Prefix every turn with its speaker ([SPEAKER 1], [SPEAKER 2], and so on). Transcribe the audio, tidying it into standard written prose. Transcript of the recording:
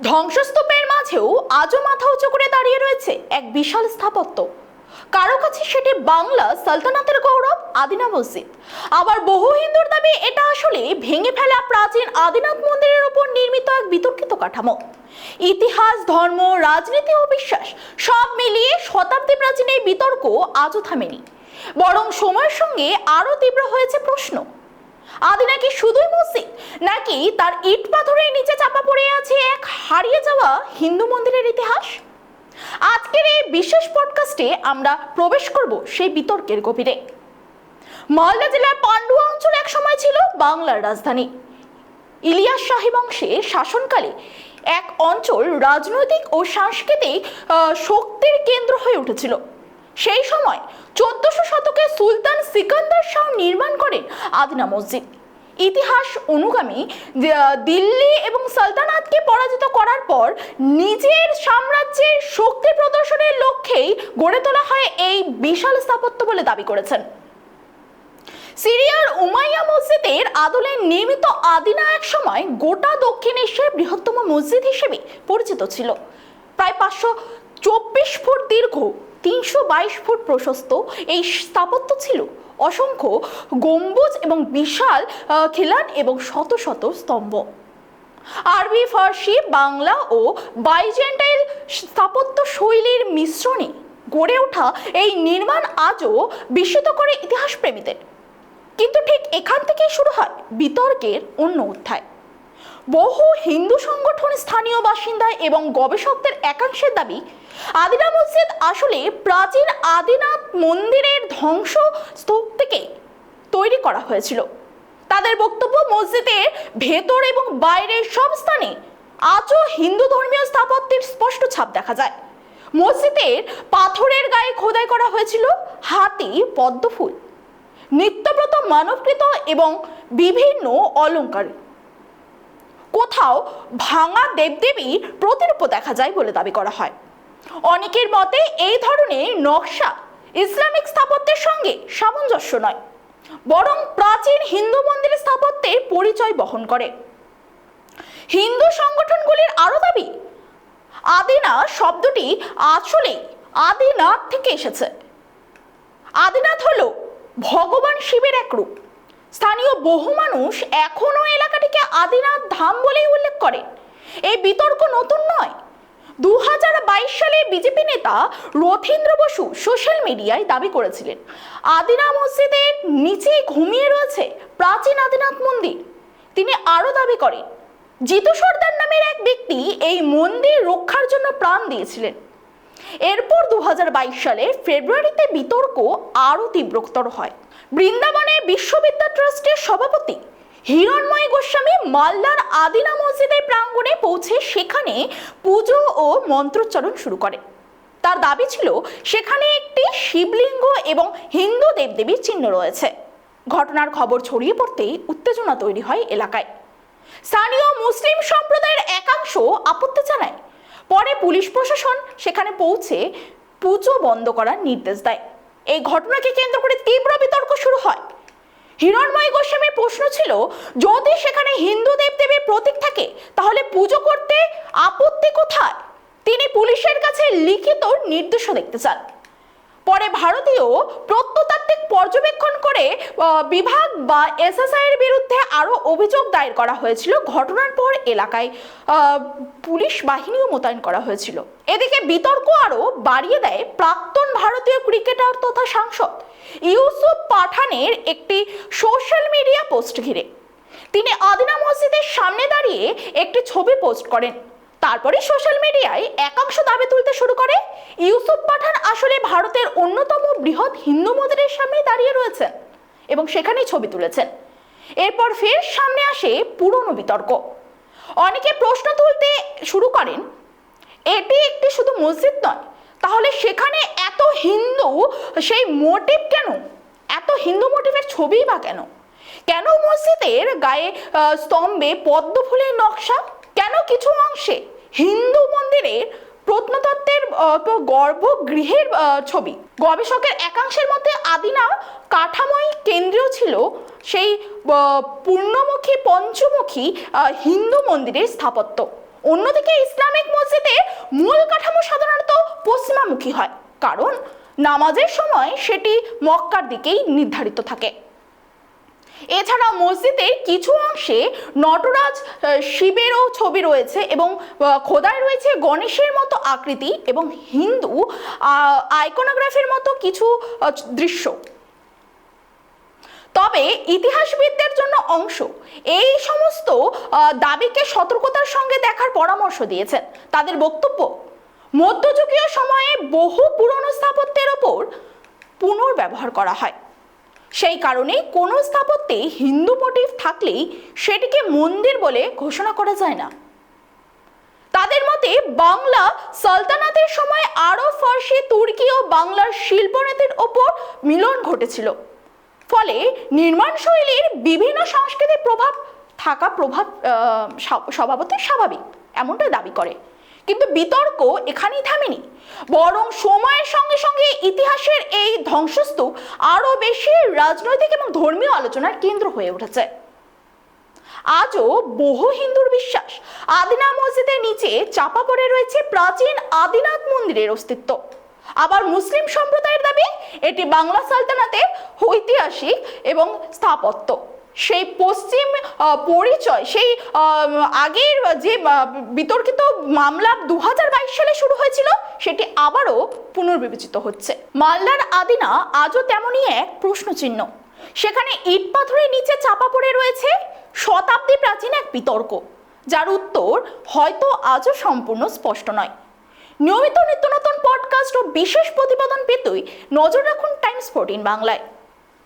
[SPEAKER 1] ধ্বংসস্তূপের মাঝেও আজও মাথা উঁচু করে দাঁড়িয়ে রয়েছে এক বিশাল স্থাপত্য। কারো কাছে সেটি বাংলা সালতানাতের গৌরব আদিনা মসজিদ, আবার বহু হিন্দুর দাবি এটা আসলে ভেঙে ফেলা প্রাচীন আদিনাথ মন্দিরের উপর নির্মিত এক বিতর্কিত কাঠামো। ইতিহাস, ধর্ম, রাজনীতি ও বিশ্বাস সব মিলিয়ে শতাব্দী প্রাচীন এই বিতর্ক আজও থামেনি, বরং সময়ের সঙ্গে আরো তীব্র হয়েছে প্রশ্ন, আদিনা কি শুধুই মসজিদ, নাকি তার ইট পাথরের নিচে চাপা পড়ে আছে এক হারিয়ে যাওয়া হিন্দু মন্দিরের ইতিহাস? আজকের এই বিশেষ পডকাস্টে আমরা প্রবেশ করব সেই বিতর্কের গভীরে। মালদা জেলার পান্ডুয়া অঞ্চল এক সময় ছিল বাংলার রাজধানী। ইলিয়াস শাহী বংশের শাসনকালে এক অঞ্চল রাজনৈতিক ও সাংস্কৃতিক শক্তির কেন্দ্র হয়ে উঠেছিল। সেই সময় 1400 শতকে সুলতান সিকান্দার শাহ নির্মাণ করেন আদিনা মসজিদ। ইতিহাস অনুগামী দিল্লি এবং সালতানাতকে পরাজিত করার পর নিজের সাম্রাজ্যের শক্তি প্রদর্শনের লক্ষ্যেই গড়ে তোলা হয় এই বিশাল স্থাপত্য বলে দাবি করেছেন। সিরিয়ার উমাইয়া মসজিদের আদলে নির্মিত আদিনা এক সময় গোটা দক্ষিণ এশিয়ার বৃহত্তম মসজিদ হিসেবে পরিচিত ছিল। প্রায় 524 ফুট দীর্ঘ, 322 ফুট প্রশস্ত এই স্থাপত্য ছিল অসংখ্য গম্বুজ এবং বিশাল খিলান এবং শত শত স্তম্ভ। আরবি, ফার্সি, বাংলা ও বাইজেন্টাইন স্থাপত্য শৈলীর মিশ্রণে গড়ে ওঠা এই নির্মাণ আজও বিস্মিত করে ইতিহাস প্রেমীদের। কিন্তু ঠিক এখান থেকেই শুরু হয় বিতর্কের অন্য অধ্যায়। বহু হিন্দু সংগঠন, স্থানীয় বাসিন্দা এবং গবেষকদের একাংশের দাবি, আদিনা মসজিদ আসলে প্রাচীন আদিনাথ মন্দিরের ধ্বংসস্তূপ থেকে তৈরি করা হয়েছিল। তাদের বক্তব্য, মসজিদের ভেতর এবং বাইরের সব স্থানে আজও হিন্দু ধর্মীয় স্থাপত্যের স্পষ্ট ছাপ দেখা যায়। মসজিদের পাথরের গায়ে খোদাই করা হয়েছিল হাতি, পদ্মফুল, নিত্যব্রত, মানবকৃত এবং বিভিন্ন অলঙ্কার। কোথাও ভাঙা দেবদেবীর প্রতিরূপ দেখা যায় বলে দাবি করা হয়। অনেকের মতে এই ধরনের নকশা ইসলামিক স্থাপত্যের সঙ্গে সামঞ্জস্য নয়, বরং প্রাচীন হিন্দু মন্দিরের স্থাপত্যের পরিচয় বহন করে। হিন্দু সংগঠনগুলির আরো দাবি, আদিনা শব্দটি আসলে আদিনাথ থেকে এসেছে। আদিনাথ হলো ভগবান শিবের এক রূপ। স্থানীয় বহু মানুষ এখনো এলাকাটিকে আদিনাথ ধাম বলেই উল্লেখ করে। এই বিতর্ক নতুন নয়। 2022 সালে বিজেপি নেতা রথীন্দ্র বসু সোশ্যাল মিডিয়ায় দাবি করেছিলেন, আদিনা মসজিদের নিচে ঘুমিয়ে রয়েছে প্রাচীন আদিনাথ মন্দির। তিনি আরো দাবি করেন, জিতু সর্দার নামের এক ব্যক্তি এই মন্দির রক্ষার জন্য প্রাণ দিয়েছিলেন। এরপর 2022 সালের ফেব্রুয়ারিতে বিতর্ক আরো তীব্রতর হয়। বৃন্দাবনের বিশ্ববিদ্যা ট্রাস্টের সভাপতি হিরণময় গোস্বামী মালদার আদিনা মসজিদের প্রাঙ্গণে পৌঁছে সেখানে পুজো ও মন্ত্রোচ্চারণ শুরু করে। তার দাবি ছিল সেখানে একটি শিবলিঙ্গ এবং হিন্দু দেবদেবীর চিহ্ন রয়েছে। ঘটনার খবর ছড়িয়ে পড়তেই উত্তেজনা তৈরি হয় এলাকায়। স্থানীয় মুসলিম সম্প্রদায়ের একাংশ আপত্তি জানায়। পরে পুলিশ প্রশাসন সেখানে পৌঁছে পুজো বন্ধ করার নির্দেশ দেয়। এই ঘটনাকে কেন্দ্র করে তীব্র বিতর্ক শুরু হয়। হিরণময় গোস্বামীর প্রশ্ন ছিল, যদি সেখানে হিন্দু দেবদেবীর প্রতীক থাকে তাহলে পুজো করতে আপত্তি কোথায়? তিনি পুলিশের কাছে লিখিত নির্দেশও দেখতে চান। পরে ভারতীয় প্রত্নতাত্ত্বিক পর্যবেক্ষণ করে বিভাগ বা এসএসআই এর বিরুদ্ধে আরো অভিযোগ দায়ের করা হয়েছিল। ঘটনার পর এলাকায় পুলিশ বাহিনীও মোতায়েন করা হয়েছিল। এদিকে বিতর্ক আরো বাড়িয়ে দেয় প্রাক্তন ভারতীয় ক্রিকেটার তথা সাংসদ ইউসুফ পাঠানের একটি সোশ্যাল মিডিয়া পোস্ট ঘিরে। তিনি আদিনা মসজিদের সামনে দাঁড়িয়ে একটি ছবি পোস্ট করেন। তারপরে সোশ্যাল মিডিয়ায় একাংশ দাবি তুলতে শুরু করে, ইউসুফ পাঠান আসলে ভারতের অন্যতম বৃহৎ হিন্দু মন্দিরের সামনে দাঁড়িয়ে রয়েছেন এবং সেখানেই ছবি তুলেছেন। এরপর ফের সামনে আসে পুরনো বিতর্ক। অনেকে প্রশ্ন তুলতে শুরু করেন, এটি একটি শুধু মসজিদ নয়, তাহলে সেখানে এত হিন্দু সেই মোটিভ কেন? এত হিন্দু মোটিভের ছবি বা কেন? কেন মসজিদের গায়ে স্তম্ভে পদ্ম ফুলের নকশা? কেন কিছু অংশে হিন্দু মন্দিরের প্রত্নতত্ত্বের গর্ভগৃহের ছবি? গবেষকের একাংশের মতে আদিনা কাঠামোই কেন্দ্রীয় ছিল সেই পূর্ণমুখী পঞ্চমুখী হিন্দু মন্দিরের স্থাপত্য। অন্যদিকে ইসলামিক মসজিদের মূল কাঠামো সাধারণত পশ্চিমামুখী হয়, কারণ নামাজের সময় সেটি মক্কার দিকেই নির্ধারিত থাকে। এছাড়া মসজিদের কিছু অংশে নটরাজ, শিবেরও ছবি রয়েছে এবং খোদাই রয়েছে গণেশের মতো আকৃতি এবং হিন্দু আইকনোগ্রাফির মতো কিছু দৃশ্য। তবে ইতিহাসবিদদের জন্য অংশ এই সমস্ত দাবিকে সতর্কতার সঙ্গে দেখার পরামর্শ দিয়েছেন। তাদের বক্তব্য, মধ্যযুগীয় সময়ে বহু পুরনো স্থাপত্যের ওপর পুনর্ব্যবহার করা হয়, সেই কারণে কোনো স্থাপত্যে হিন্দু মোটিভ থাকলেই সেটিকে মন্দির বলে ঘোষণা করা যায় না। তাদের মতে বাংলা সালতানাতের সময় আরব, ফার্সি, তুর্কি ও বাংলার শিল্পনীতির ওপর মিলন ঘটেছিল, ফলে নির্মাণ শৈলীর বিভিন্ন সংস্কৃতির প্রভাব স্বভাবতই স্বাভাবিক, এমনটা দাবি করে। কিন্তু বিতর্ক এখানেই থামেনি, বরং সময়ের সঙ্গে সঙ্গে ইতিহাসের এই ধ্বংসস্তূপ আরো বেশি রাজনৈতিক এবং ধর্মীয় আলোচনার কেন্দ্র হয়ে উঠেছে। আজও বহু হিন্দুর বিশ্বাস আদিনা মসজিদের নিচে চাপা পড়ে রয়েছে প্রাচীন আদিনাথ মন্দিরের অস্তিত্ব। আবার মুসলিম সম্প্রদায়ের দাবি এটি বাংলা সালতানাতের ঐতিহাসিক এবং স্থাপত্য সেই পশ্চিম পরিচয়, সেই আগের যে বিতর্কিত মামলা 2022 সালে শুরু হয়েছিল সেটি আবারও পুনর্বিবেচিত হচ্ছে। মালদার আদিনা আজও তেমনই এক প্রশ্নচিহ্ন। সেখানে ইট পাথরের নিচে চাপা পড়ে রয়েছে শতাব্দী প্রাচীন এক বিতর্ক, যার উত্তর হয়তো আজও সম্পূর্ণ স্পষ্ট নয়। নিয়মিত নিত্য নতুন পডকাস্ট ও বিশেষ প্রতিবেদন পেতে নজর রাখুন টাইমস 14 বাংলায়।